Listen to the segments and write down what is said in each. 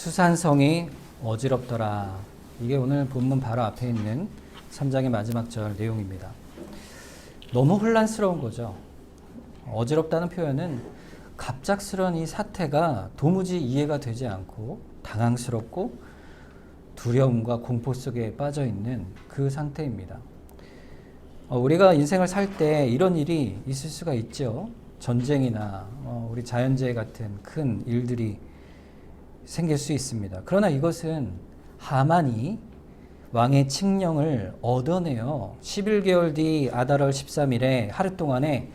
수산성이 어지럽더라. 이게 오늘 본문 바로 앞에 있는 3장의 마지막 절 내용입니다. 너무 혼란스러운 거죠. 어지럽다는 표현은 갑작스러운 이 사태가 도무지 이해가 되지 않고 당황스럽고 두려움과 공포 속에 빠져 있는 그 상태입니다. 우리가 인생을 살 때 이런 일이 있을 수가 있죠. 전쟁이나 우리 자연재해 같은 큰 일들이 생길 수 있습니다. 그러나 이것은 하만이 왕의 칙령을 얻어내어 11개월 뒤 아달월 13일에 하루 동안에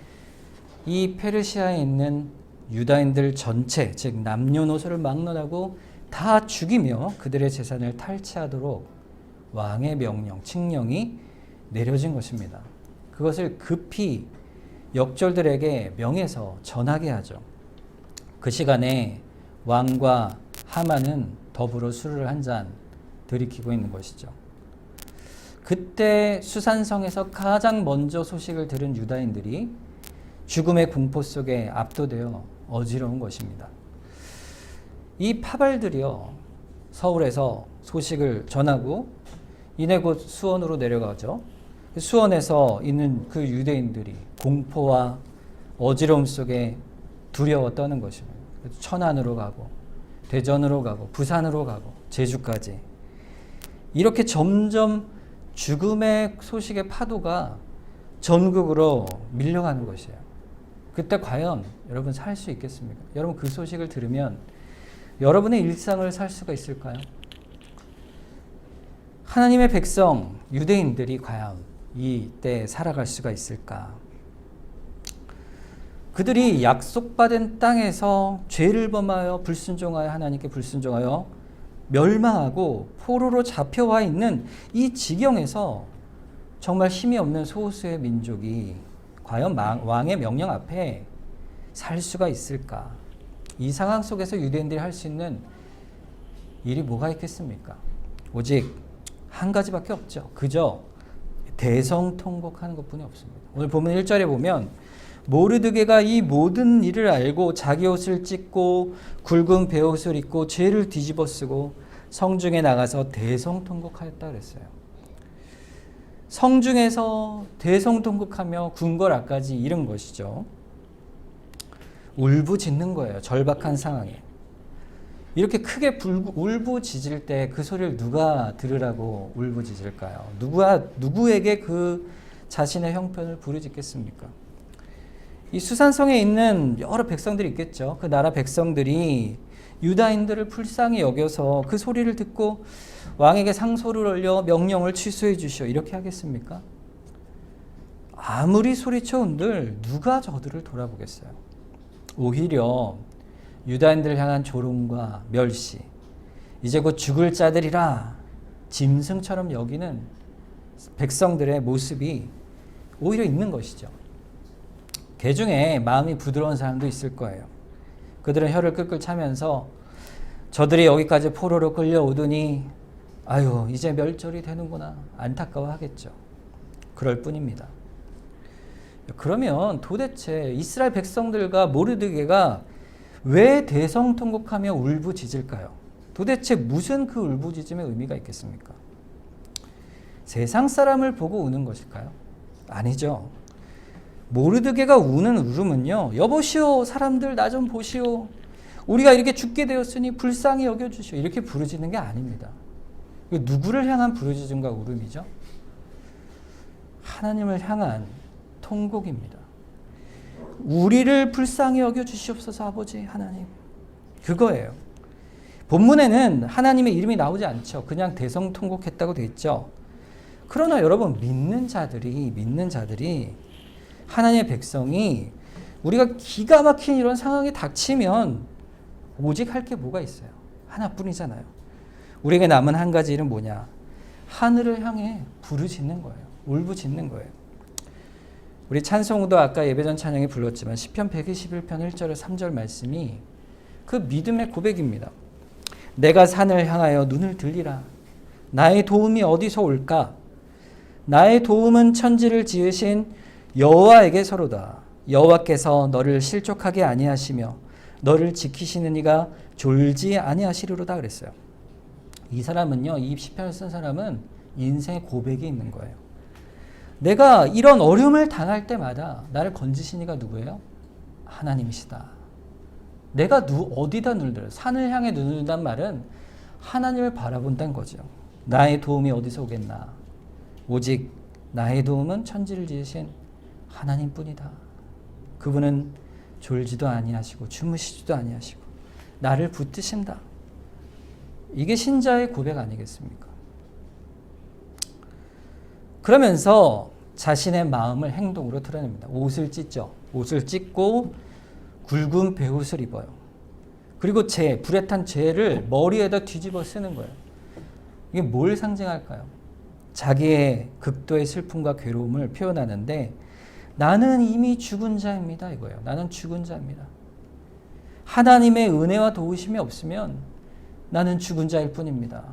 이 페르시아에 있는 유다인들 전체, 즉 남녀노소를 막론하고 다 죽이며 그들의 재산을 탈취하도록 왕의 명령, 칙령이 내려진 것입니다. 그것을 급히 역졸들에게 명해서 전하게 하죠. 그 시간에 왕과 하만은 더불어 술을 한 잔 들이키고 있는 것이죠. 그때 수산성에서 가장 먼저 소식을 들은 유다인들이 죽음의 공포 속에 압도되어 어지러운 것입니다. 이 파발들이요, 서울에서 소식을 전하고 이내 곧 수원으로 내려가죠. 수원에서 있는 그 유대인들이 공포와 어지러움 속에 두려워 떠는 것입니다. 천안으로 가고 대전으로 가고 부산으로 가고 제주까지 이렇게 점점 죽음의 소식의 파도가 전국으로 밀려가는 것이에요. 그때 과연 여러분 살 수 있겠습니까? 여러분 그 소식을 들으면 여러분의 일상을 살 수가 있을까요? 하나님의 백성 유대인들이 과연 이때 살아갈 수가 있을까? 그들이 약속받은 땅에서 죄를 범하여 불순종하여 하나님께 불순종하여 멸망하고 포로로 잡혀와 있는 이 지경에서 정말 힘이 없는 소수의 민족이 과연 왕의 명령 앞에 살 수가 있을까? 이 상황 속에서 유대인들이 할 수 있는 일이 뭐가 있겠습니까? 오직 한 가지밖에 없죠. 그저 대성통곡하는 것뿐이 없습니다. 오늘 본문 1절에 보면 모르드게가 이 모든 일을 알고 자기 옷을 찢고 굵은 베옷을 입고 죄를 뒤집어 쓰고 성중에 나가서 대성통곡하였다 그랬어요. 성중에서 대성통곡하며 궁궐앞까지 이른 것이죠. 울부짖는 거예요. 절박한 상황에. 이렇게 크게 울부짖을 때 그 소리를 누가 들으라고 울부짖을까요? 누구에게 그 자신의 형편을 부르짖겠습니까? 이 수산성에 있는 여러 백성들이 있겠죠. 그 나라 백성들이 유다인들을 불쌍히 여겨서 그 소리를 듣고 왕에게 상소를 올려 명령을 취소해 주시오. 이렇게 하겠습니까? 아무리 소리쳐온들 누가 저들을 돌아보겠어요? 오히려 유다인들을 향한 조롱과 멸시, 이제 곧 죽을 자들이라 짐승처럼 여기는 백성들의 모습이 오히려 있는 것이죠. 개 중에 마음이 부드러운 사람도 있을 거예요. 그들은 혀를 끌끌 차면서 저들이 여기까지 포로로 끌려오더니 아유 이제 멸절이 되는구나 안타까워하겠죠. 그럴 뿐입니다. 그러면 도대체 이스라엘 백성들과 모르드게가 왜 대성통곡하며 울부짖을까요? 도대체 무슨 그 울부짖음의 의미가 있겠습니까? 세상 사람을 보고 우는 것일까요? 아니죠. 모르드게가 우는 울음은요, 여보시오 사람들 나 좀 보시오, 우리가 이렇게 죽게 되었으니 불쌍히 여겨주시오, 이렇게 부르짖는 게 아닙니다. 누구를 향한 부르짖음과 울음이죠? 하나님을 향한 통곡입니다. 우리를 불쌍히 여겨주시옵소서 아버지 하나님, 그거예요. 본문에는 하나님의 이름이 나오지 않죠. 그냥 대성통곡했다고 돼 있죠. 그러나 여러분 믿는 자들이 하나님의 백성이 우리가 기가 막힌 이런 상황이 닥치면 오직 할 게 뭐가 있어요? 하나뿐이잖아요. 우리에게 남은 한 가지 일은 뭐냐? 하늘을 향해 부르짖는 거예요. 울부짖는 거예요. 우리 찬송도 아까 예배전 찬양에 불렀지만 시편 121편 1절에 3절 말씀이 그 믿음의 고백입니다. 내가 산을 향하여 눈을 들리라. 나의 도움이 어디서 올까? 나의 도움은 천지를 지으신 여호와에게서로다. 여호와께서 너를 실족하게 아니하시며 너를 지키시는 이가 졸지 아니하시리로다 그랬어요. 이 사람은요, 이 시편을 쓴 사람은 인생의 고백이 있는 거예요. 내가 이런 어려움을 당할 때마다 나를 건지신 이가 누구예요? 하나님이시다. 내가 어디다 눈을 들어요? 산을 향해 눈을 든다는 말은 하나님을 바라본다는 거죠. 나의 도움이 어디서 오겠나? 오직 나의 도움은 천지를 지으신 하나님뿐이다. 그분은 졸지도 아니하시고 주무시지도 아니하시고 나를 붙드신다. 이게 신자의 고백 아니겠습니까? 그러면서 자신의 마음을 행동으로 드러냅니다. 옷을 찢죠. 옷을 찢고 굵은 베옷을 입어요. 그리고 불에 탄 재를 머리에다 뒤집어 쓰는 거예요. 이게 뭘 상징할까요? 자기의 극도의 슬픔과 괴로움을 표현하는데 나는 이미 죽은 자입니다. 이거예요. 나는 죽은 자입니다. 하나님의 은혜와 도우심이 없으면 나는 죽은 자일 뿐입니다.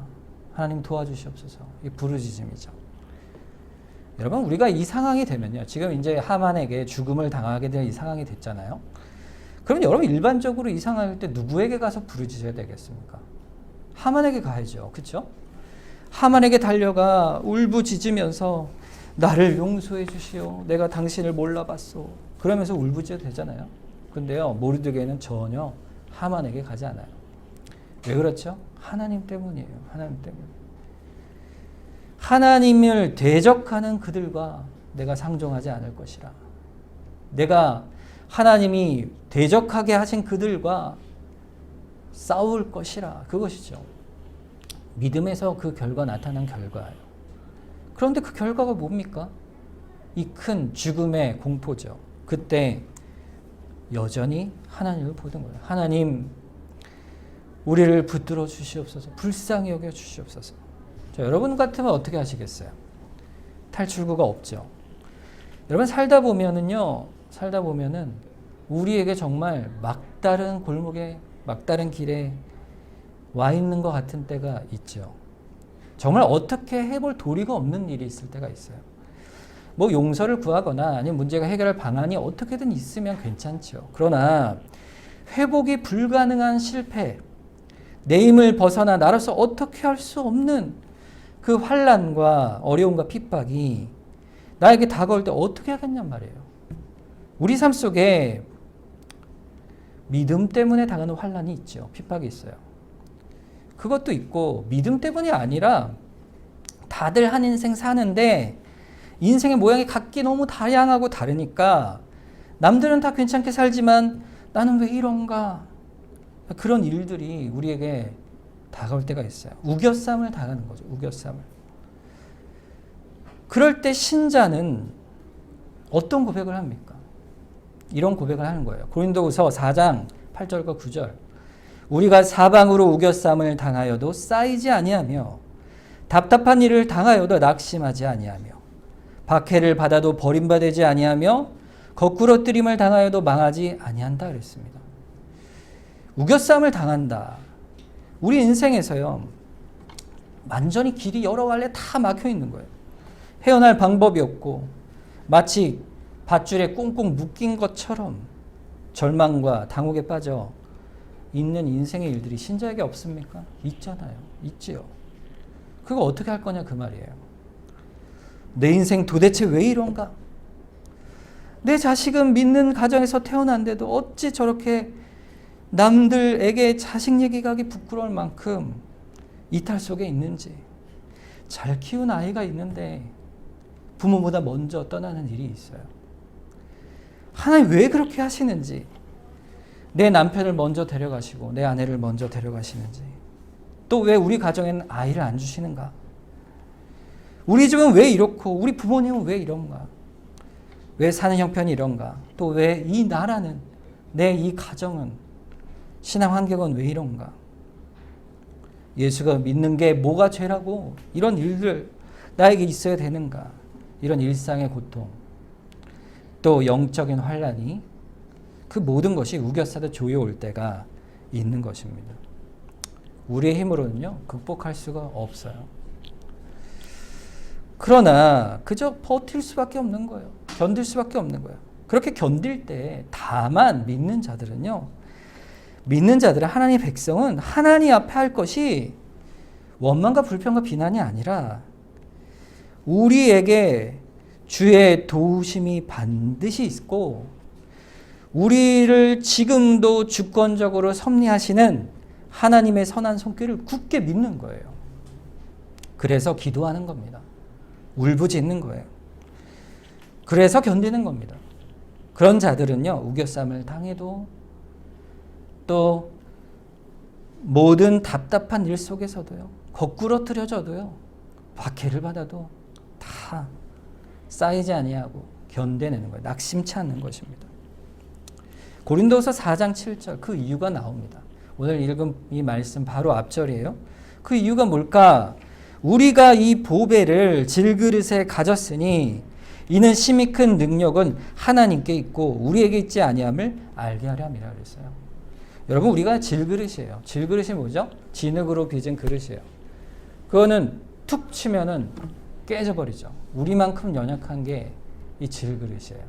하나님 도와주시옵소서. 이게 부르짖음이죠. 여러분, 우리가 이 상황이 되면요. 지금 이제 하만에게 죽음을 당하게 될 이 상황이 됐잖아요. 그럼 여러분 일반적으로 이 상황일 때 누구에게 가서 부르짖어야 되겠습니까? 하만에게 가야죠. 그렇죠? 하만에게 달려가 울부짖으면서 나를 용서해 주시오. 내가 당신을 몰라봤소. 그러면서 울부짖어도 되잖아요. 근데요, 모르드게는 전혀 하만에게 가지 않아요. 왜 그렇죠? 하나님 때문이에요. 하나님 때문에. 하나님을 대적하는 그들과 내가 상종하지 않을 것이라. 내가 하나님이 대적하게 하신 그들과 싸울 것이라. 그것이죠. 믿음에서 그 결과 나타난 결과예요. 그런데 그 결과가 뭡니까? 이 큰 죽음의 공포죠. 그때 여전히 하나님을 보던 거예요. 하나님, 우리를 붙들어 주시옵소서. 불쌍히 여겨 주시옵소서. 자, 여러분 같으면 어떻게 하시겠어요? 탈출구가 없죠. 여러분 살다 보면은 우리에게 정말 막다른 골목에, 막다른 길에 와 있는 것 같은 때가 있죠. 정말 어떻게 해볼 도리가 없는 일이 있을 때가 있어요. 뭐 용서를 구하거나 아니면 문제가 해결할 방안이 어떻게든 있으면 괜찮죠. 그러나 회복이 불가능한 실패, 내 힘을 벗어나 나로서 어떻게 할 수 없는 그 환난과 어려움과 핍박이 나에게 다가올 때 어떻게 하겠냔 말이에요. 우리 삶 속에 믿음 때문에 당하는 환난이 있죠. 핍박이 있어요. 그것도 있고 믿음 때문이 아니라 다들 한 인생 사는데 인생의 모양이 각기 너무 다양하고 다르니까 남들은 다 괜찮게 살지만 나는 왜 이런가? 그런 일들이 우리에게 다가올 때가 있어요. 우겨쌈을 당하는 거죠. 우겨쌈을. 그럴 때 신자는 어떤 고백을 합니까? 이런 고백을 하는 거예요. 고린도후서 4장 8절과 9절. 우리가 사방으로 우겨쌈을 당하여도 쌓이지 아니하며 답답한 일을 당하여도 낙심하지 아니하며 박해를 받아도 버림받지 아니하며 거꾸로 뜨림을 당하여도 망하지 아니한다 그랬습니다. 우겨쌈을 당한다. 우리 인생에서요, 완전히 길이 여러 갈래 다 막혀 있는 거예요. 헤어날 방법이 없고 마치 밧줄에 꽁꽁 묶인 것처럼 절망과 당혹에 빠져 있는 인생의 일들이 신자에게 없습니까? 있잖아요. 있지요. 그거 어떻게 할 거냐 그 말이에요. 내 인생 도대체 왜 이런가? 내 자식은 믿는 가정에서 태어난데도 어찌 저렇게 남들에게 자식 얘기가 하기 부끄러울 만큼 이탈 속에 있는지, 잘 키운 아이가 있는데 부모보다 먼저 떠나는 일이 있어요. 하나님 왜 그렇게 하시는지, 내 남편을 먼저 데려가시고 내 아내를 먼저 데려가시는지, 또 왜 우리 가정에는 아이를 안 주시는가? 우리 집은 왜 이렇고 우리 부모님은 왜 이런가? 왜 사는 형편이 이런가? 또 왜 이 나라는, 내 이 가정은, 신앙 환경은 왜 이런가? 예수가 믿는 게 뭐가 죄라고 이런 일들 나에게 있어야 되는가? 이런 일상의 고통, 또 영적인 환란이, 그 모든 것이 우겨싸듯 조여올 때가 있는 것입니다. 우리의 힘으로는요 극복할 수가 없어요. 그러나 그저 버틸 수밖에 없는 거예요. 견딜 수밖에 없는 거예요. 그렇게 견딜 때 다만 믿는 자들은요, 믿는 자들은 하나님의 백성은 하나님 앞에 할 것이 원망과 불평과 비난이 아니라 우리에게 주의 도우심이 반드시 있고 우리를 지금도 주권적으로 섭리하시는 하나님의 선한 손길을 굳게 믿는 거예요. 그래서 기도하는 겁니다. 울부짖는 거예요. 그래서 견디는 겁니다. 그런 자들은요, 우겨쌈을 당해도 또 모든 답답한 일 속에서도요, 거꾸러뜨려져도요, 박해를 받아도 다 쌓이지 아니하고 견뎌내는 거예요. 낙심치 않는 것입니다. 고린도서 4장 7절 그 이유가 나옵니다. 오늘 읽은 이 말씀 바로 앞절이에요. 그 이유가 뭘까? 우리가 이 보배를 질그릇에 가졌으니 이는 심히 큰 능력은 하나님께 있고 우리에게 있지 아니함을 알게 하려 함이라 그랬어요. 여러분, 우리가 질그릇이에요. 질그릇이 뭐죠? 진흙으로 빚은 그릇이에요. 그거는 툭 치면은 깨져버리죠. 우리만큼 연약한 게 이 질그릇이에요.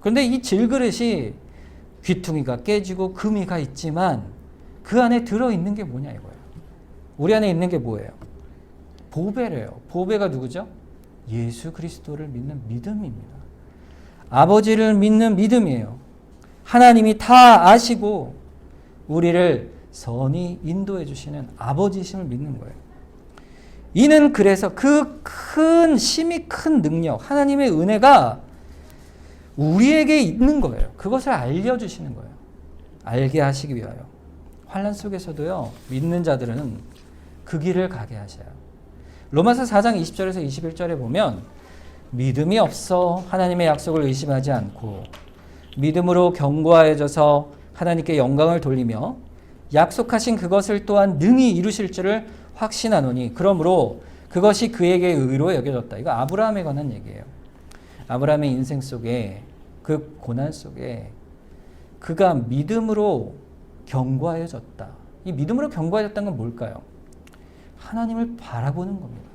그런데 이 질그릇이 귀퉁이가 깨지고 금이가 있지만 그 안에 들어있는 게 뭐냐 이거예요. 우리 안에 있는 게 뭐예요? 보배래요. 보배가 누구죠? 예수 그리스도를 믿는 믿음입니다. 아버지를 믿는 믿음이에요. 하나님이 다 아시고 우리를 선히 인도해 주시는 아버지심을 믿는 거예요. 이는 그래서 그 큰 심히 큰 능력, 하나님의 은혜가 우리에게 있는 거예요. 그것을 알려주시는 거예요. 알게 하시기 위하여. 환난 속에서도요, 믿는 자들은 그 길을 가게 하셔요. 로마서 4장 20절에서 21절에 보면 믿음이 없어 하나님의 약속을 의심하지 않고 믿음으로 견고하여져서 하나님께 영광을 돌리며 약속하신 그것을 또한 능히 이루실 줄을 확신하노니 그러므로 그것이 그에게 의로 여겨졌다. 이거 아브라함에 관한 얘기예요. 아브라함의 인생 속에 그 고난 속에 그가 믿음으로 견고하여졌다. 이 믿음으로 견고하여졌다는 건 뭘까요? 하나님을 바라보는 겁니다.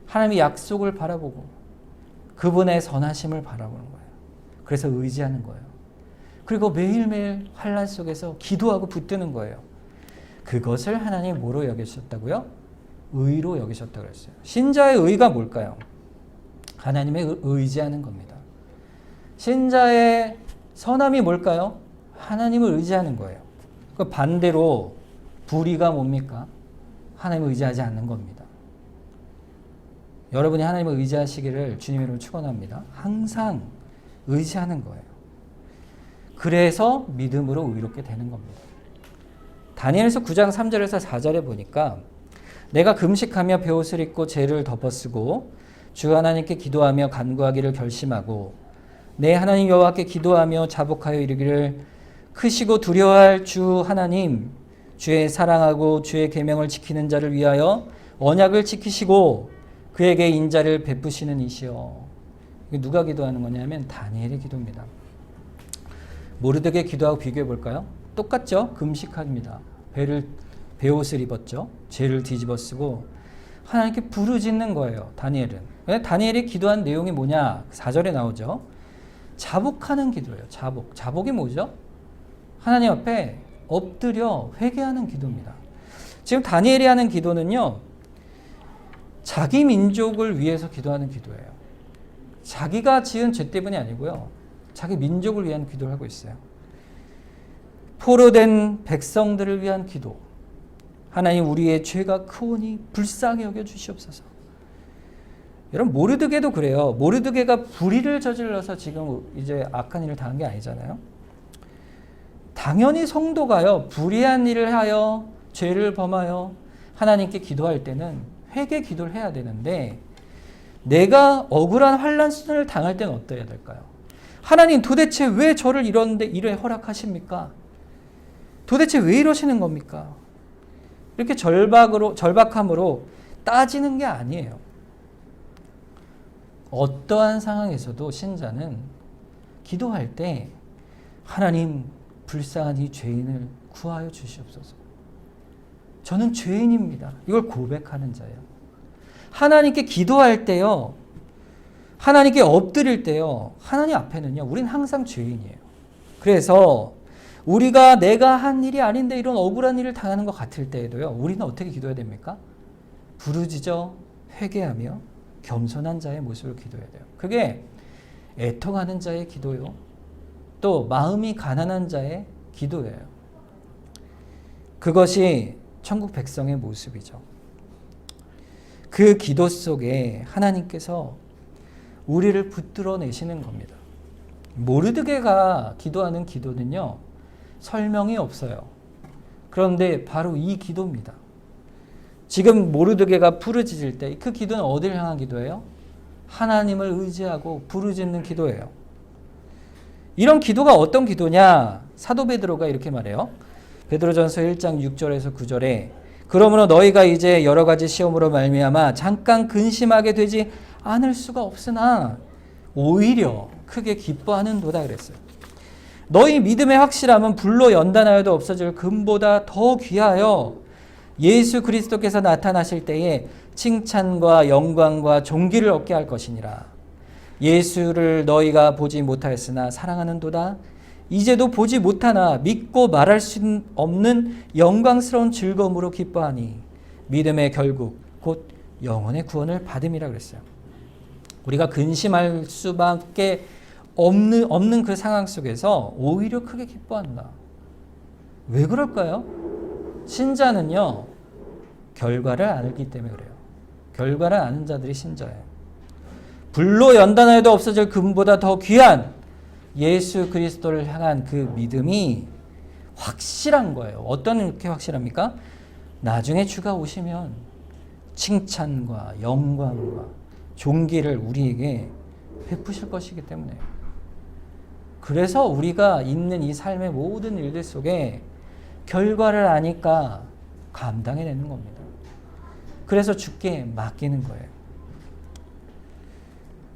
하나님의 약속을 바라보고 그분의 선하심을 바라보는 거예요. 그래서 의지하는 거예요. 그리고 매일매일 환난 속에서 기도하고 붙드는 거예요. 그것을 하나님이 뭐로 여기셨다고요? 의로 여기셨다고 그랬어요. 신자의 의가 뭘까요? 하나님의 의지하는 겁니다. 신자의 선함이 뭘까요? 하나님을 의지하는 거예요. 그 반대로 불의가 뭡니까? 하나님을 의지하지 않는 겁니다. 여러분이 하나님을 의지하시기를 주님의 이름으로 축원합니다. 항상 의지하는 거예요. 그래서 믿음으로 의롭게 되는 겁니다. 다니엘서 9장 3절에서 4절에 보니까 내가 금식하며 베옷을 입고 죄를 덮어쓰고 주 하나님께 기도하며 간구하기를 결심하고 내 하나님 여호와께 기도하며 자복하여 이르기를 크시고 두려워할 주 하나님 주의 사랑하고 주의 계명을 지키는 자를 위하여 언약을 지키시고 그에게 인자를 베푸시는 이시여. 누가 기도하는 거냐면 다니엘의 기도입니다. 모르드게 기도하고 비교해 볼까요? 똑같죠? 금식합니다. 베옷을 입었죠. 죄를 뒤집어 쓰고 하나님께 부르짖는 거예요. 다니엘은. 다니엘이 기도한 내용이 뭐냐? 4절에 나오죠. 자복하는 기도예요. 자복. 자복이 뭐죠? 하나님 앞에 엎드려 회개하는 기도입니다. 지금 다니엘이 하는 기도는요, 자기 민족을 위해서 기도하는 기도예요. 자기가 지은 죄 때문이 아니고요, 자기 민족을 위한 기도를 하고 있어요. 포로된 백성들을 위한 기도. 하나님, 우리의 죄가 크오니 불쌍히 여겨 주시옵소서. 여러분, 모르드게도 그래요. 모르드게가 불의를 저질러서 지금 이제 악한 일을 당한 게 아니잖아요. 당연히 성도가요, 불의한 일을 하여 죄를 범하여 하나님께 기도할 때는 회개 기도를 해야 되는데, 내가 억울한 환난을 당할 때는 어떠해야 될까요? 하나님, 도대체 왜 저를 이러는데 이래 허락하십니까? 도대체 왜 이러시는 겁니까? 이렇게 절박함으로 따지는 게 아니에요. 어떠한 상황에서도 신자는 기도할 때 하나님, 불쌍한 이 죄인을 구하여 주시옵소서. 저는 죄인입니다. 이걸 고백하는 자예요. 하나님께 기도할 때요, 하나님께 엎드릴 때요, 하나님 앞에는요, 우린 항상 죄인이에요. 그래서 우리가 내가 한 일이 아닌데 이런 억울한 일을 당하는 것 같을 때에도요. 우리는 어떻게 기도해야 됩니까? 부르짖어 회개하며 겸손한 자의 모습을 기도해야 돼요. 그게 애통하는 자의 기도요. 또 마음이 가난한 자의 기도예요. 그것이 천국 백성의 모습이죠. 그 기도 속에 하나님께서 우리를 붙들어 내시는 겁니다. 모르드게가 기도하는 기도는요, 설명이 없어요. 그런데 바로 이 기도입니다. 지금 모르드게가 부르짖을 때 그 기도는 어디를 향한 기도예요? 하나님을 의지하고 부르짖는 기도예요. 이런 기도가 어떤 기도냐? 사도 베드로가 이렇게 말해요. 베드로전서 1장 6절에서 9절에 그러므로 너희가 이제 여러 가지 시험으로 말미암아 잠깐 근심하게 되지 않을 수가 없으나 오히려 크게 기뻐하는도다 그랬어요. 너희 믿음의 확실함은 불로 연단하여도 없어질 금보다 더 귀하여 예수 그리스도께서 나타나실 때에 칭찬과 영광과 존귀를 얻게 할 것이니라. 예수를 너희가 보지 못하였으나 사랑하는도다. 이제도 보지 못하나 믿고 말할 수 없는 영광스러운 즐거움으로 기뻐하니 믿음의 결국 곧 영혼의 구원을 받음이라 그랬어요. 우리가 근심할 수밖에 없는 그 상황 속에서 오히려 크게 기뻐한다. 왜 그럴까요? 신자는요, 결과를 알기 때문에 그래요. 결과를 아는 자들이 신자예요. 불로 연단하여도 없어질 금보다 더 귀한 예수 그리스도를 향한 그 믿음이 확실한 거예요. 어떤 이렇게 확실합니까? 나중에 주가 오시면 칭찬과 영광과 존귀를 우리에게 베푸실 것이기 때문에. 그래서 우리가 있는 이 삶의 모든 일들 속에 결과를 아니까 감당해내는 겁니다. 그래서 주께 맡기는 거예요.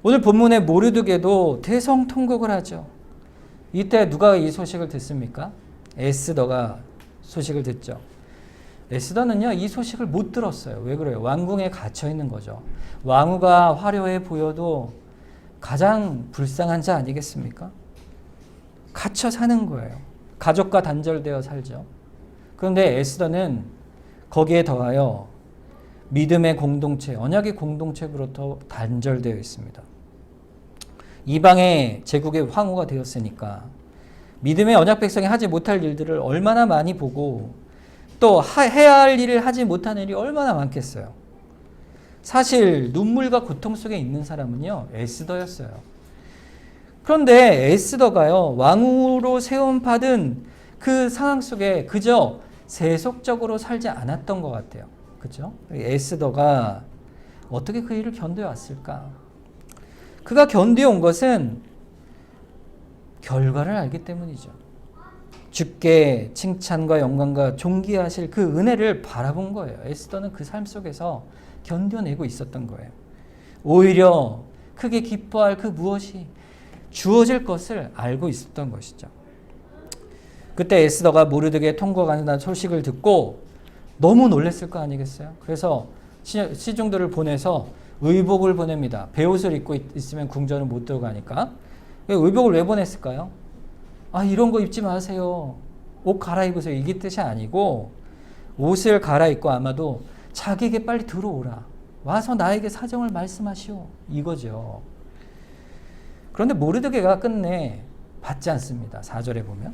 오늘 본문의 모르드게도 대성통곡을 하죠. 이때 누가 이 소식을 듣습니까? 에스더가 소식을 듣죠. 에스더는요, 이 소식을 못 들었어요. 왜 그래요? 왕궁에 갇혀 있는 거죠. 왕후가 화려해 보여도 가장 불쌍한 자 아니겠습니까? 갇혀 사는 거예요. 가족과 단절되어 살죠. 그런데 에스더는 거기에 더하여 믿음의 공동체, 언약의 공동체로부터 단절되어 있습니다. 이방의 제국의 황후가 되었으니까 믿음의 언약 백성이 하지 못할 일들을 얼마나 많이 보고 또 해야 할 일을 하지 못하는 일이 얼마나 많겠어요. 사실 눈물과 고통 속에 있는 사람은요, 에스더였어요. 그런데 에스더가요, 왕후로 세움받은 그 상황 속에 그저 세속적으로 살지 않았던 것 같아요. 그렇죠? 에스더가 어떻게 그 일을 견뎌왔을까? 그가 견뎌온 것은 결과를 알기 때문이죠. 주께 칭찬과 영광과 존귀하실 그 은혜를 바라본 거예요. 에스더는 그 삶 속에서 견뎌내고 있었던 거예요. 오히려 크게 기뻐할 그 무엇이 주어질 것을 알고 있었던 것이죠. 그때 에스더가 모르드게 통곡하는 소식을 듣고 너무 놀랐을 거 아니겠어요? 그래서 시중들을 보내서 의복을 보냅니다. 베옷을 입고 있으면 궁전을 못 들어가니까. 의복을 왜 보냈을까요? 아, 이런 거 입지 마세요. 옷 갈아입으세요. 이게 뜻이 아니고 옷을 갈아입고 아마도 자기에게 빨리 들어오라. 와서 나에게 사정을 말씀하시오. 이거죠. 그런데 모르드게가 끝내 받지 않습니다. 4절에 보면.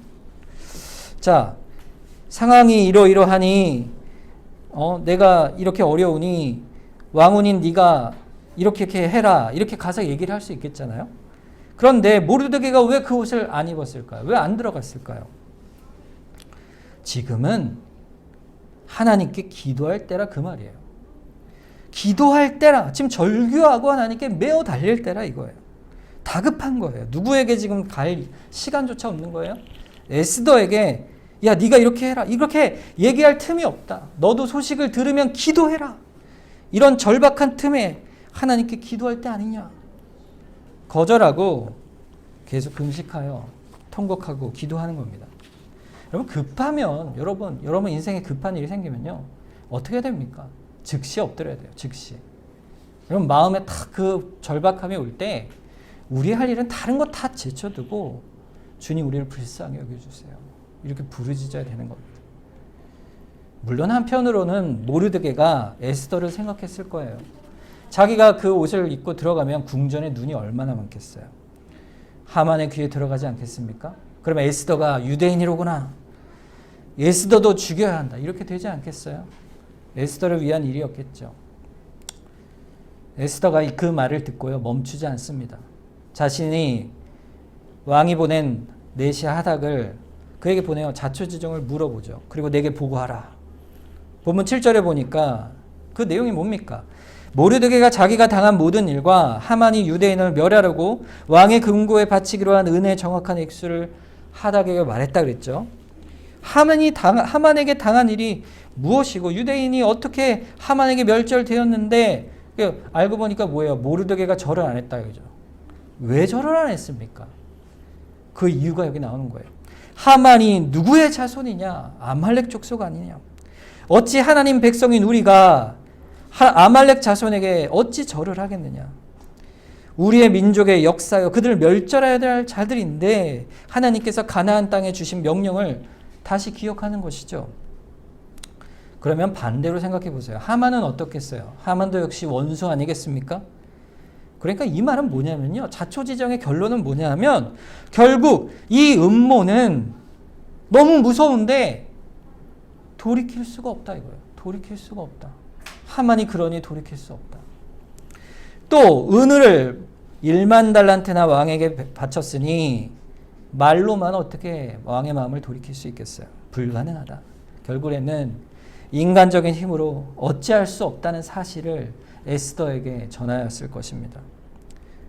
자, 상황이 이러이러하니 내가 이렇게 어려우니 왕혼인 네가 이렇게 해라. 이렇게 가서 얘기를 할 수 있겠잖아요. 그런데 모르드게가 왜 그 옷을 안 입었을까요? 왜 안 들어갔을까요? 지금은 하나님께 기도할 때라 그 말이에요. 기도할 때라. 지금 절규하고 하나님께 매어 달릴 때라 이거예요. 다급한 거예요. 누구에게 지금 갈 시간조차 없는 거예요? 에스더에게 야, 네가 이렇게 해라. 이렇게 얘기할 틈이 없다. 너도 소식을 들으면 기도해라. 이런 절박한 틈에 하나님께 기도할 때 아니냐. 거절하고 계속 금식하여 통곡하고 기도하는 겁니다. 여러분 급하면 여러분 인생에 급한 일이 생기면요. 어떻게 됩니까? 즉시 엎드려야 돼요. 즉시. 여러분 마음에 딱 그 절박함이 올 때 우리 할 일은 다른 거 다 제쳐두고 주님 우리를 불쌍히 여겨주세요. 이렇게 부르짖어야 되는 겁니다. 물론 한편으로는 모르드게가 에스더를 생각했을 거예요. 자기가 그 옷을 입고 들어가면 궁전에 눈이 얼마나 많겠어요. 하만의 귀에 들어가지 않겠습니까? 그러면 에스더가 유대인이로구나. 에스더도 죽여야 한다. 이렇게 되지 않겠어요? 에스더를 위한 일이었겠죠. 에스더가 그 말을 듣고요, 멈추지 않습니다. 자신이 왕이 보낸 내시 하닥을 그에게 보내어 자초지종을 물어보죠. 그리고 내게 보고하라. 본문 7절에 보니까 그 내용이 뭡니까? 모르드게가 자기가 당한 모든 일과 하만이 유대인을 멸하려고 왕의 금고에 바치기로 한 은혜의 정확한 액수를 하닥에게 말했다 그랬죠. 하만에게 당한 일이 무엇이고 유대인이 어떻게 하만에게 멸절되었는데 알고 보니까 뭐예요? 모르드게가 절을 안 했다 그죠? 왜 절을 안 했습니까? 그 이유가 여기 나오는 거예요. 하만이 누구의 자손이냐? 아말렉 족속 아니냐? 어찌 하나님 백성인 우리가 아말렉 자손에게 어찌 절을 하겠느냐? 우리의 민족의 역사요, 그들을 멸절해야 할 자들인데 하나님께서 가나안 땅에 주신 명령을 다시 기억하는 것이죠. 그러면 반대로 생각해 보세요. 하만은 어떻겠어요? 하만도 역시 원수 아니겠습니까? 그러니까 이 말은 뭐냐면요, 자초지정의 결론은 뭐냐면 결국 이 음모는 너무 무서운데 돌이킬 수가 없다 이거예요. 돌이킬 수가 없다. 하만이 그러니 돌이킬 수 없다. 또 은을 1만 달란트나 왕에게 바쳤으니 말로만 어떻게 왕의 마음을 돌이킬 수 있겠어요? 불가능하다. 결국에는 인간적인 힘으로 어찌할 수 없다는 사실을 에스더에게 전하였을 것입니다.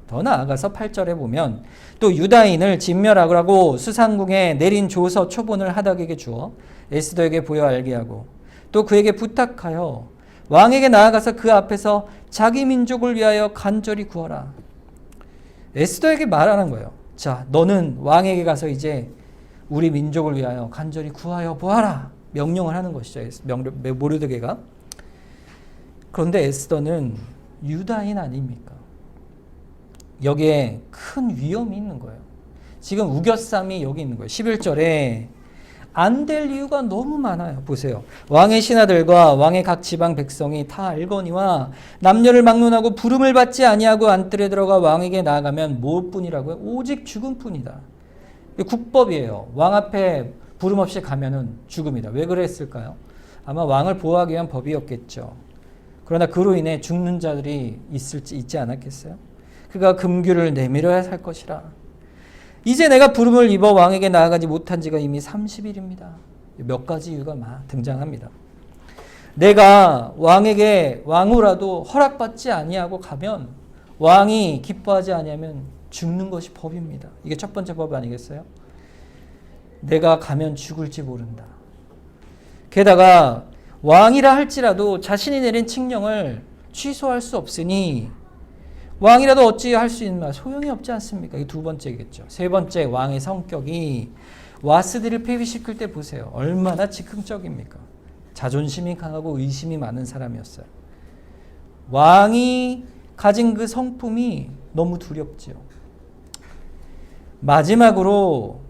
더 나아가서 8절에 보면 또 유다인을 진멸하라고 수상궁에 내린 조서 초본을 하닥에게 주어 에스더에게 보여 알게 하고 또 그에게 부탁하여 왕에게 나아가서 그 앞에서 자기 민족을 위하여 간절히 구하라. 에스더에게 말하는 거예요. 자, 너는 왕에게 가서 이제 우리 민족을 위하여 간절히 구하여 보아라. 명령을 하는 것이죠. 모르드게가. 그런데 에스더는 유다인 아닙니까? 여기에 큰 위험이 있는 거예요. 지금 우겨쌈이 여기 있는 거예요. 11절에 안 될 이유가 너무 많아요. 보세요. 왕의 신하들과 왕의 각 지방 백성이 다 알거니와 남녀를 막론하고 부름을 받지 아니하고 안뜰에 들어가 왕에게 나아가면 무엇뿐이라고요? 오직 죽음뿐이다. 국법이에요. 왕 앞에 부름 없이 가면은 죽음이다. 왜 그랬을까요? 아마 왕을 보호하기 위한 법이었겠죠. 그러나 그로 인해 죽는 자들이 있지 않았겠어요? 그가 금규를 내밀어야 살 것이라. 이제 내가 부름을 입어 왕에게 나아가지 못한 지가 이미 30일입니다. 몇 가지 이유가 막 등장합니다. 내가 왕에게 왕후라도 허락받지 아니하고 가면 왕이 기뻐하지 아니하면 죽는 것이 법입니다. 이게 첫 번째 법 아니겠어요? 내가 가면 죽을지 모른다. 게다가 왕이라 할지라도 자신이 내린 칙령을 취소할 수 없으니 왕이라도 어찌 할 수 있나 소용이 없지 않습니까? 이게 두 번째겠죠. 세 번째, 왕의 성격이 와스디를 폐위시킬 때 보세요. 얼마나 즉흥적입니까? 자존심이 강하고 의심이 많은 사람이었어요. 왕이 가진 그 성품이 너무 두렵지요. 마지막으로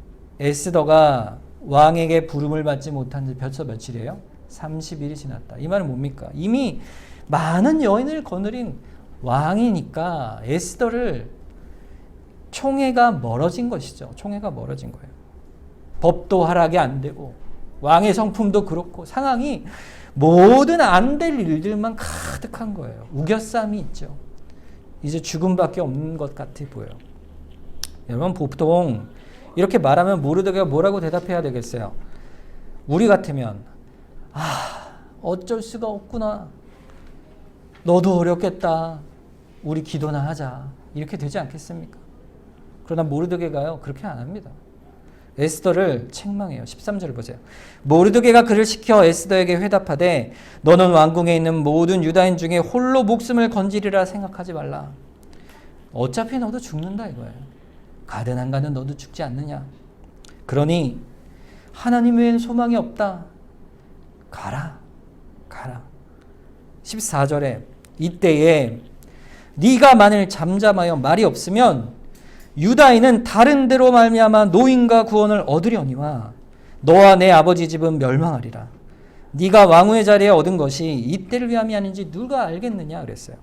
에스더가 왕에게 부름을 받지 못한 지 벌써 며칠이에요? 30일이 지났다. 이 말은 뭡니까? 이미 많은 여인을 거느린 왕이니까 에스더를 총애가 멀어진 것이죠. 총애가 멀어진 거예요. 법도 허락이 안 되고 왕의 성품도 그렇고 상황이 모든 안 될 일들만 가득한 거예요. 우겨쌈이 있죠. 이제 죽음밖에 없는 것 같아 보여요. 여러분 보통 이렇게 말하면 모르드게가 뭐라고 대답해야 되겠어요? 우리 같으면 어쩔 수가 없구나. 너도 어렵겠다. 우리 기도나 하자. 이렇게 되지 않겠습니까? 그러나 모르드게가요. 그렇게 안 합니다. 에스더를 책망해요. 13절을 보세요. 모르드게가 그를 시켜 에스더에게 회답하되 너는 왕궁에 있는 모든 유다인 중에 홀로 목숨을 건지리라 생각하지 말라. 어차피 너도 죽는다 이거예요. 가든 안 가든 너도 죽지 않느냐. 그러니 하나님 외엔 소망이 없다. 가라. 14절에 이때에 네가 만일 잠잠하여 말이 없으면 유다인은 다른 데로 말미암아 노인과 구원을 얻으려니와 너와 내 아버지 집은 멸망하리라. 네가 왕후의 자리에 얻은 것이 이때를 위함이 아닌지 누가 알겠느냐 그랬어요.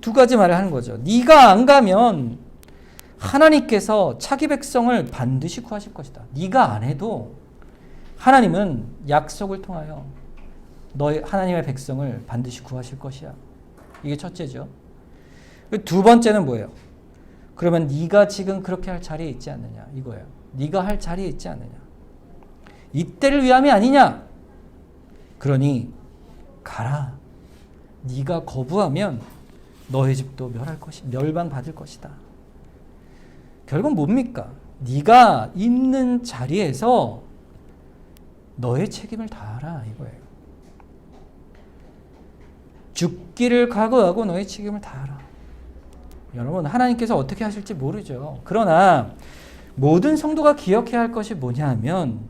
두 가지 말을 하는 거죠. 네가 안 가면 하나님께서 자기 백성을 반드시 구하실 것이다. 네가 안 해도 하나님은 약속을 통하여 너의 하나님의 백성을 반드시 구하실 것이야. 이게 첫째죠. 두 번째는 뭐예요? 그러면 네가 지금 그렇게 할 자리에 있지 않느냐 이거예요. 네가 할 자리에 있지 않느냐. 이때를 위함이 아니냐. 그러니 가라. 네가 거부하면 너의 집도 멸망받을 것이다. 결국 뭡니까? 네가 있는 자리에서 너의 책임을 다하라 이거예요. 죽기를 각오하고 너의 책임을 다하라. 여러분 하나님께서 어떻게 하실지 모르죠. 그러나 모든 성도가 기억해야 할 것이 뭐냐 하면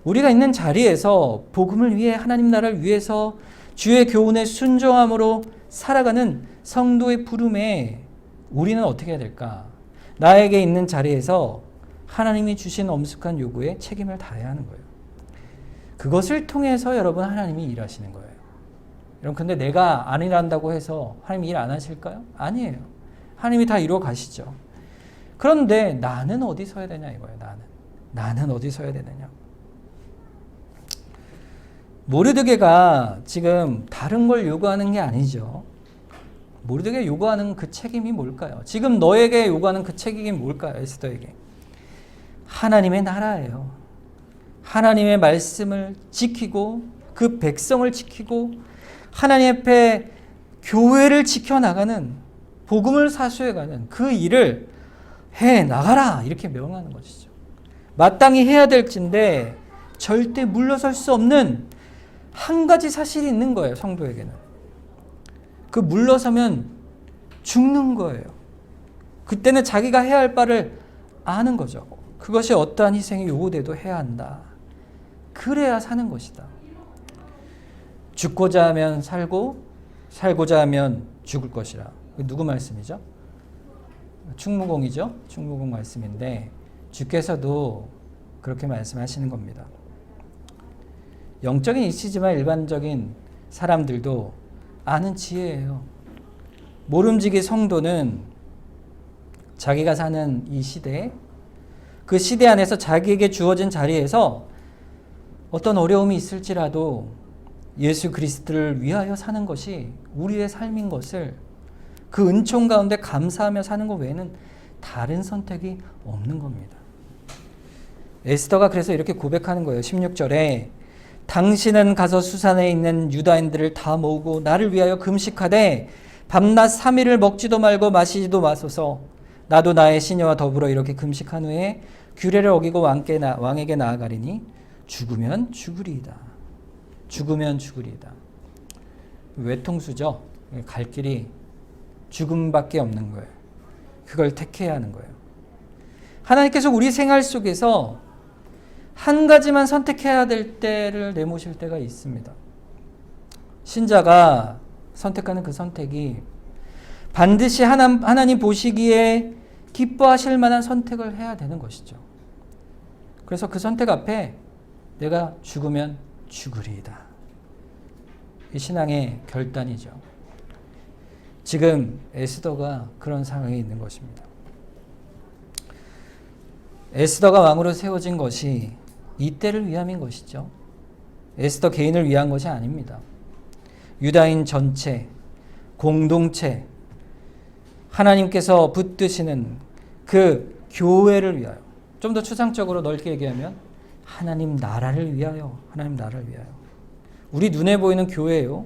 우리가 있는 자리에서 복음을 위해 하나님 나라를 위해서 주의 교훈에 순종함으로 살아가는 성도의 부름에 우리는 어떻게 해야 될까? 나에게 있는 자리에서 하나님이 주신 엄숙한 요구에 책임을 다해야 하는 거예요. 그것을 통해서 여러분 하나님이 일하시는 거예요. 여러분 근데 내가 안 일한다고 해서 하나님이 일 안 하실까요? 아니에요. 하나님이 다 이루어 가시죠. 그런데 나는 어디 서야 되냐 이거예요. 나는 어디 서야 되느냐. 모르드게가 지금 다른 걸 요구하는 게 아니죠. 모르드게가 요구하는 그 책임이 뭘까요? 지금 너에게 요구하는 그 책임이 뭘까요? 에스더에게. 하나님의 나라예요. 하나님의 말씀을 지키고 그 백성을 지키고 하나님 앞에 교회를 지켜나가는 복음을 사수해가는 그 일을 해나가라 이렇게 명하는 것이죠. 마땅히 해야 될진데 절대 물러설 수 없는 한 가지 사실이 있는 거예요. 성도에게는. 그 물러서면 죽는 거예요. 그때는 자기가 해야 할 바를 아는 거죠. 그것이 어떠한 희생이 요구돼도 해야 한다. 그래야 사는 것이다. 죽고자 하면 살고 살고자 하면 죽을 것이라. 누구 말씀이죠? 충무공이죠. 충무공 말씀인데 주께서도 그렇게 말씀하시는 겁니다. 영적인 이치지만 일반적인 사람들도 아는 지혜예요. 모름지기 성도는 자기가 사는 이 시대에 그 시대 안에서 자기에게 주어진 자리에서 어떤 어려움이 있을지라도 예수 그리스도를 위하여 사는 것이 우리의 삶인 것을 그 은총 가운데 감사하며 사는 것 외에는 다른 선택이 없는 겁니다. 에스더가 그래서 이렇게 고백하는 거예요. 16절에 당신은 가서 수산에 있는 유다인들을 다 모으고 나를 위하여 금식하되 밤낮 3일을 먹지도 말고 마시지도 마소서. 나도 나의 시녀와 더불어 이렇게 금식한 후에 규례를 어기고 왕에게 나아가리니 죽으면 죽으리이다. 죽으면 죽으리이다. 외통수죠. 갈 길이 죽음밖에 없는 거예요. 그걸 택해야 하는 거예요. 하나님께서 우리 생활 속에서 한 가지만 선택해야 될 때를 내모실 때가 있습니다. 신자가 선택하는 그 선택이 반드시 하나님 보시기에 기뻐하실 만한 선택을 해야 되는 것이죠. 그래서 그 선택 앞에 내가 죽으면 죽으리이다. 이 신앙의 결단이죠. 지금 에스더가 그런 상황에 있는 것입니다. 에스더가 왕으로 세워진 것이 이때를 위함인 것이죠. 에스더 개인을 위한 것이 아닙니다. 유다인 전체, 공동체, 하나님께서 붙드시는 그 교회를 위하여, 좀 더 추상적으로 넓게 얘기하면 하나님 나라를 위하여, 하나님 나라를 위하여. 우리 눈에 보이는 교회예요.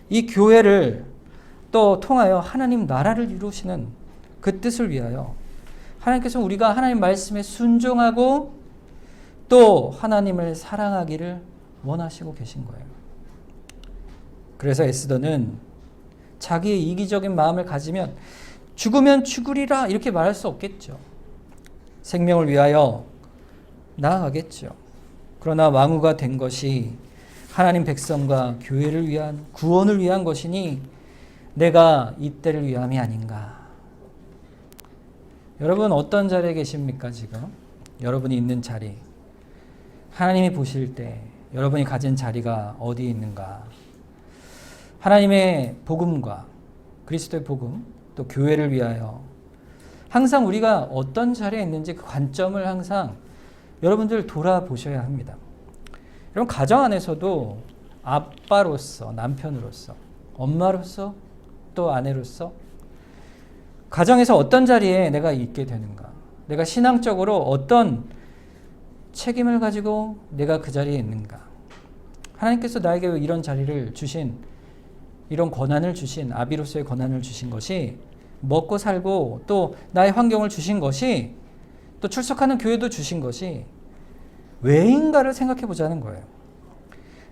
이 교회를 또 통하여 하나님 나라를 이루시는 그 뜻을 위하여 하나님께서 우리가 하나님 말씀에 순종하고 또 하나님을 사랑하기를 원하시고 계신 거예요. 그래서 에스더는 자기의 이기적인 마음을 가지면 죽으면 죽으리라 이렇게 말할 수 없겠죠. 생명을 위하여 나아가겠죠. 그러나 왕후가 된 것이 하나님 백성과 교회를 위한 구원을 위한 것이니 내가 이때를 위함이 아닌가. 여러분 어떤 자리에 계십니까 지금? 여러분이 있는 자리, 하나님이 보실 때 여러분이 가진 자리가 어디에 있는가? 하나님의 복음과 그리스도의 복음, 또 교회를 위하여 항상 우리가 어떤 자리에 있는지 그 관점을 항상 여러분들 돌아보셔야 합니다. 여러분, 가정 안에서도 아빠로서, 남편으로서, 엄마로서, 또 아내로서 가정에서 어떤 자리에 내가 있게 되는가? 내가 신앙적으로 어떤 책임을 가지고 내가 그 자리에 있는가? 하나님께서 나에게 이런 자리를 주신, 이런 권한을 주신, 아비로서의 권한을 주신 것이, 먹고 살고 또 나의 환경을 주신 것이, 또 출석하는 교회도 주신 것이 왜인가를 생각해 보자는 거예요.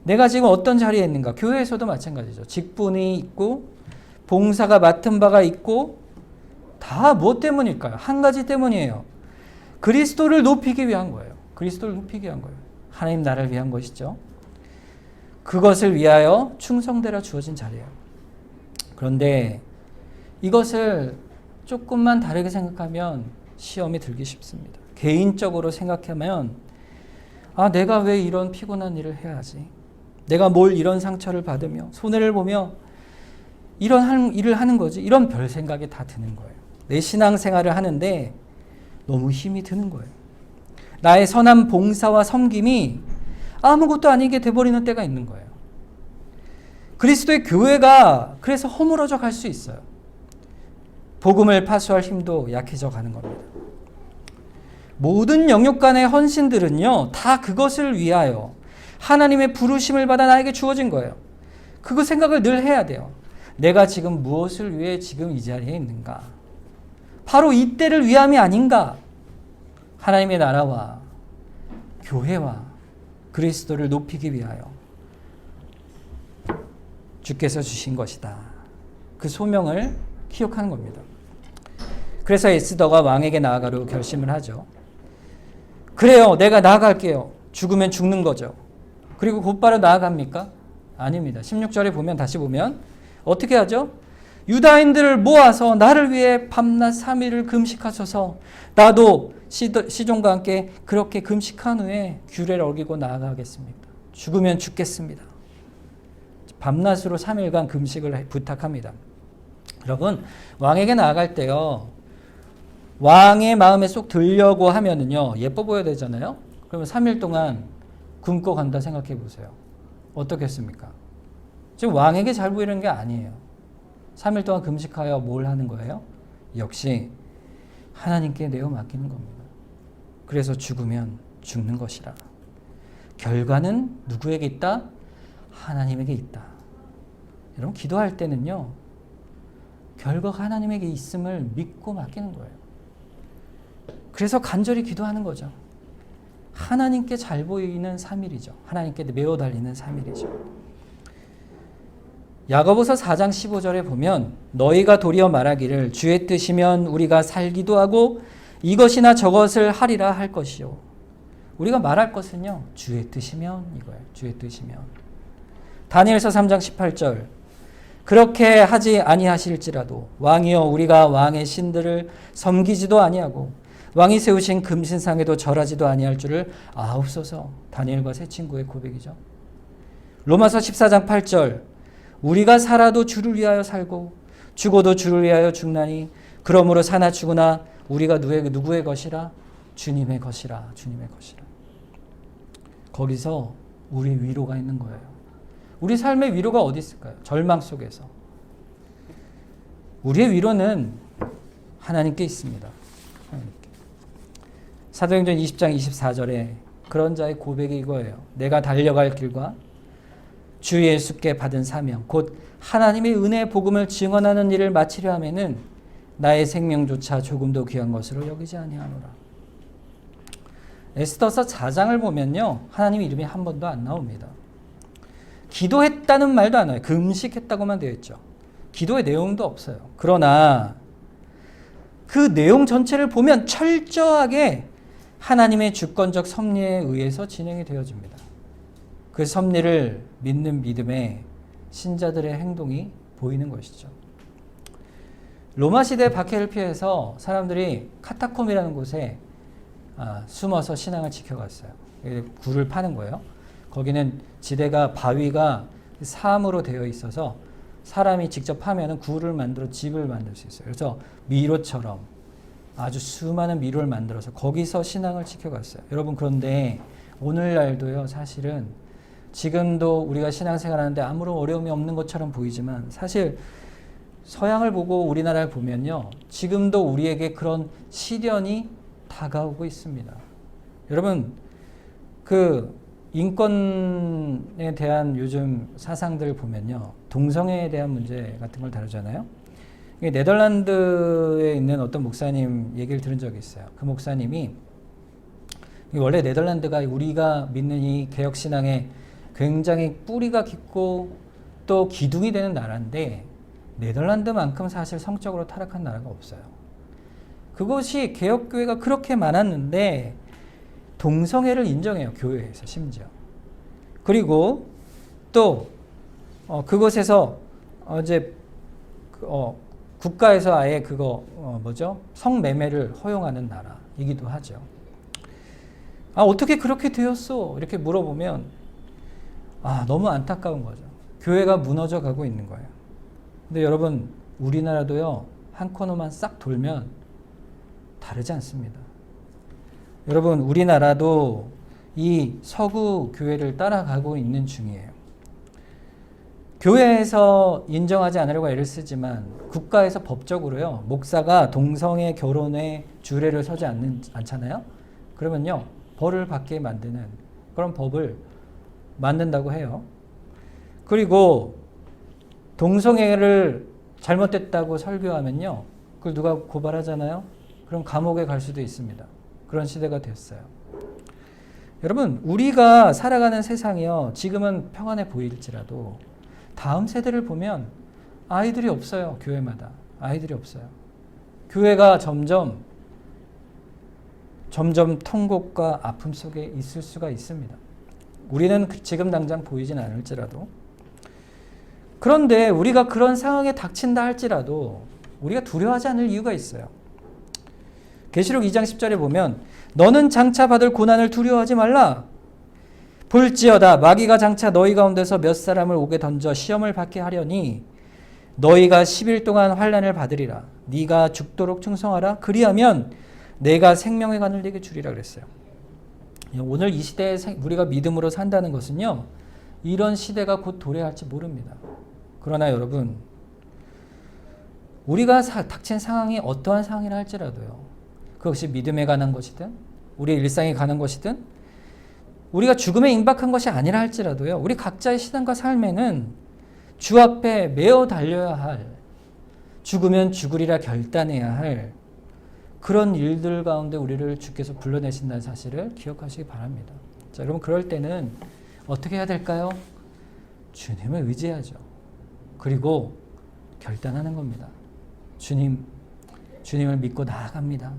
내가 지금 어떤 자리에 있는가? 교회에서도 마찬가지죠. 직분이 있고 봉사가 맡은 바가 있고 다 무엇 때문일까요? 한 가지 때문이에요. 그리스도를 높이기 위한 거예요. 그리스도를 높이기 위한 거예요. 하나님 나라를 위한 것이죠. 그것을 위하여 충성되라 주어진 자리예요. 그런데 이것을 조금만 다르게 생각하면 시험이 들기 쉽습니다. 개인적으로 생각하면 내가 왜 이런 피곤한 일을 해야 하지? 내가 뭘 이런 상처를 받으며 손해를 보며 이런 일을 하는 거지? 이런 별 생각이 다 드는 거예요. 내 신앙생활을 하는데 너무 힘이 드는 거예요. 나의 선한 봉사와 섬김이 아무것도 아니게 돼버리는 때가 있는 거예요. 그리스도의 교회가 그래서 허물어져 갈 수 있어요. 복음을 파수할 힘도 약해져 가는 겁니다. 모든 영역 간의 헌신들은요, 다 그것을 위하여 하나님의 부르심을 받아 나에게 주어진 거예요. 그거 생각을 늘 해야 돼요. 내가 지금 무엇을 위해 지금 이 자리에 있는가? 바로 이때를 위함이 아닌가? 하나님의 나라와 교회와 그리스도를 높이기 위하여 주께서 주신 것이다. 그 소명을 기억하는 겁니다. 그래서 에스더가 왕에게 나아가려고 결심을 하죠. 그래요, 내가 나아갈게요. 죽으면 죽는 거죠. 그리고 곧바로 나아갑니까? 아닙니다. 16절에 보면, 다시 보면 어떻게 하죠? 유다인들을 모아서 나를 위해 밤낮 3일을 금식하소서. 나도 시종과 함께 그렇게 금식한 후에 규례를 어기고 나아가겠습니다. 죽으면 죽겠습니다. 밤낮으로 3일간 금식을 부탁합니다. 여러분, 왕에게 나아갈 때요, 왕의 마음에 쏙 들려고 하면은요, 예뻐 보여야 되잖아요? 그러면 3일 동안 굶고 간다 생각해 보세요. 어떻겠습니까? 지금 왕에게 잘 보이는 게 아니에요. 3일 동안 금식하여 뭘 하는 거예요? 역시 하나님께 내어 맡기는 겁니다. 그래서 죽으면 죽는 것이라. 결과는 누구에게 있다? 하나님에게 있다. 여러분, 기도할 때는요, 결과가 하나님에게 있음을 믿고 맡기는 거예요. 그래서 간절히 기도하는 거죠. 하나님께 잘 보이는 3일이죠. 하나님께 매어 달리는 3일이죠. 야고보서 4장 15절에 보면 너희가 도리어 말하기를 주의 뜻이면 우리가 살기도 하고 이것이나 저것을 하리라 할 것이요. 우리가 말할 것은요, 주의 뜻이면 이거예요. 주의 뜻이면. 다니엘서 3장 18절 그렇게 하지 아니하실지라도 왕이여 우리가 왕의 신들을 섬기지도 아니하고 왕이 세우신 금신상에도 절하지도 아니할 줄을 아옵소서. 다니엘과 새 친구의 고백이죠. 로마서 14장 8절 우리가 살아도 주를 위하여 살고 죽어도 주를 위하여 죽나니 그러므로 사나 죽으나 우리가 누구의 것이라? 주님의 것이라. 주님의 것이라. 거기서 우리의 위로가 있는 거예요. 우리 삶의 위로가 어디 있을까요? 절망 속에서. 우리의 위로는 하나님께 있습니다. 하나님께. 사도행전 20장 24절에 그런 자의 고백이 이거예요. 내가 달려갈 길과 주 예수께 받은 사명 곧 하나님의 은혜의 복음을 증언하는 일을 마치려 하면은 나의 생명조차 조금도 귀한 것으로 여기지 아니하노라. 에스더서 4장을 보면요, 하나님 이름이 한 번도 안 나옵니다. 기도했다는 말도 안 나와요. 금식했다고만 되어 있죠. 기도의 내용도 없어요. 그러나 그 내용 전체를 보면 철저하게 하나님의 주권적 섭리에 의해서 진행이 되어집니다. 그 섭리를 믿는 믿음에 신자들의 행동이 보이는 것이죠. 로마 시대 박해를 피해서 사람들이 카타콤이라는 곳에 숨어서 신앙을 지켜갔어요. 굴을 파는 거예요. 거기는 지대가 바위가 사암으로 되어 있어서 사람이 직접 파면은 굴을 만들어 집을 만들 수 있어요. 그래서 미로처럼 아주 수많은 미로를 만들어서 거기서 신앙을 지켜갔어요. 여러분, 그런데 오늘날도요, 사실은 지금도 우리가 신앙생활하는데 아무런 어려움이 없는 것처럼 보이지만 사실 서양을 보고 우리나라를 보면요, 지금도 우리에게 그런 시련이 다가오고 있습니다. 여러분, 그 인권에 대한 요즘 사상들 보면요, 동성애에 대한 문제 같은 걸 다루잖아요. 네덜란드에 있는 어떤 목사님 얘기를 들은 적이 있어요. 그 목사님이 원래 네덜란드가 우리가 믿는 이 개혁신앙에 굉장히 뿌리가 깊고 또 기둥이 되는 나라인데 네덜란드만큼 사실 성적으로 타락한 나라가 없어요. 그것이 개혁교회가 그렇게 많았는데 동성애를 인정해요. 교회에서 심지어. 그리고 또 그곳에서 이제 국가에서 아예 그거 성매매를 허용하는 나라이기도 하죠. 어떻게 그렇게 되었어? 이렇게 물어보면 너무 안타까운 거죠. 교회가 무너져 가고 있는 거예요. 근데 여러분, 우리나라도요, 한 코너만 싹 돌면 다르지 않습니다. 여러분, 우리나라도 이 서구 교회를 따라가고 있는 중이에요. 교회에서 인정하지 않으려고 애를 쓰지만 국가에서 법적으로요, 목사가 동성애 결혼에 주례를 서지 않잖아요. 그러면요, 벌을 받게 만드는 그런 법을 만든다고 해요. 그리고 동성애를 잘못됐다고 설교하면요, 그걸 누가 고발하잖아요. 그럼 감옥에 갈 수도 있습니다. 그런 시대가 됐어요. 여러분, 우리가 살아가는 세상이요, 지금은 평안해 보일지라도 다음 세대를 보면 아이들이 없어요. 교회마다 아이들이 없어요. 교회가 점점 통곡과 아픔 속에 있을 수가 있습니다. 우리는 지금 당장 보이진 않을지라도. 그런데 우리가 그런 상황에 닥친다 할지라도 우리가 두려워하지 않을 이유가 있어요. 계시록 2장 10절에 보면 너는 장차 받을 고난을 두려워하지 말라. 볼지어다 마귀가 장차 너희 가운데서 몇 사람을 옥에 던져 시험을 받게 하려니 너희가 10일 동안 환난을 받으리라. 네가 죽도록 충성하라. 그리하면 내가 생명의 관을 네게 주리라 그랬어요. 오늘 이 시대에 우리가 믿음으로 산다는 것은요, 이런 시대가 곧 도래할지 모릅니다. 그러나 여러분, 우리가 닥친 상황이 어떠한 상황이라 할지라도요, 그것이 믿음에 관한 것이든 우리의 일상에 관한 것이든 우리가 죽음에 임박한 것이 아니라 할지라도요, 우리 각자의 신앙과 삶에는 주 앞에 매어 달려야 할, 죽으면 죽으리라 결단해야 할 그런 일들 가운데 우리를 주께서 불러내신다는 사실을 기억하시기 바랍니다. 자, 여러분, 그럴 때는 어떻게 해야 될까요? 주님을 의지하죠. 그리고 결단하는 겁니다. 주님을 믿고 나아갑니다.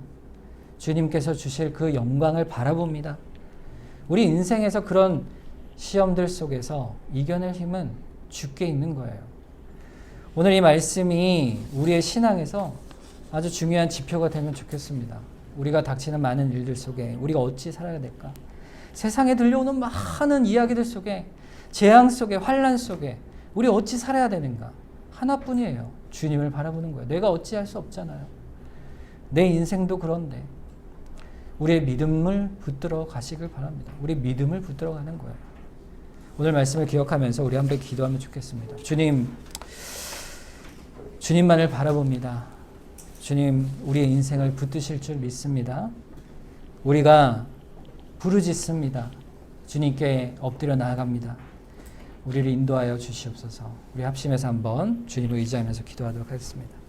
주님께서 주실 그 영광을 바라봅니다. 우리 인생에서 그런 시험들 속에서 이겨낼 힘은 주께 있는 거예요. 오늘 이 말씀이 우리의 신앙에서 아주 중요한 지표가 되면 좋겠습니다. 우리가 닥치는 많은 일들 속에 우리가 어찌 살아야 될까? 세상에 들려오는 많은 이야기들 속에, 재앙 속에, 환난 속에 우리 어찌 살아야 되는가? 하나뿐이에요. 주님을 바라보는 거예요. 내가 어찌할 수 없잖아요. 내 인생도 그런데 우리의 믿음을 붙들어 가시길 바랍니다. 우리 믿음을 붙들어 가는 거예요. 오늘 말씀을 기억하면서 우리 한번 기도하면 좋겠습니다. 주님만을 바라봅니다. 주님, 우리의 인생을 붙드실 줄 믿습니다. 우리가 부르짖습니다. 주님께 엎드려 나아갑니다. 우리를 인도하여 주시옵소서. 우리 합심해서 한번 주님을 의지하면서 기도하도록 하겠습니다.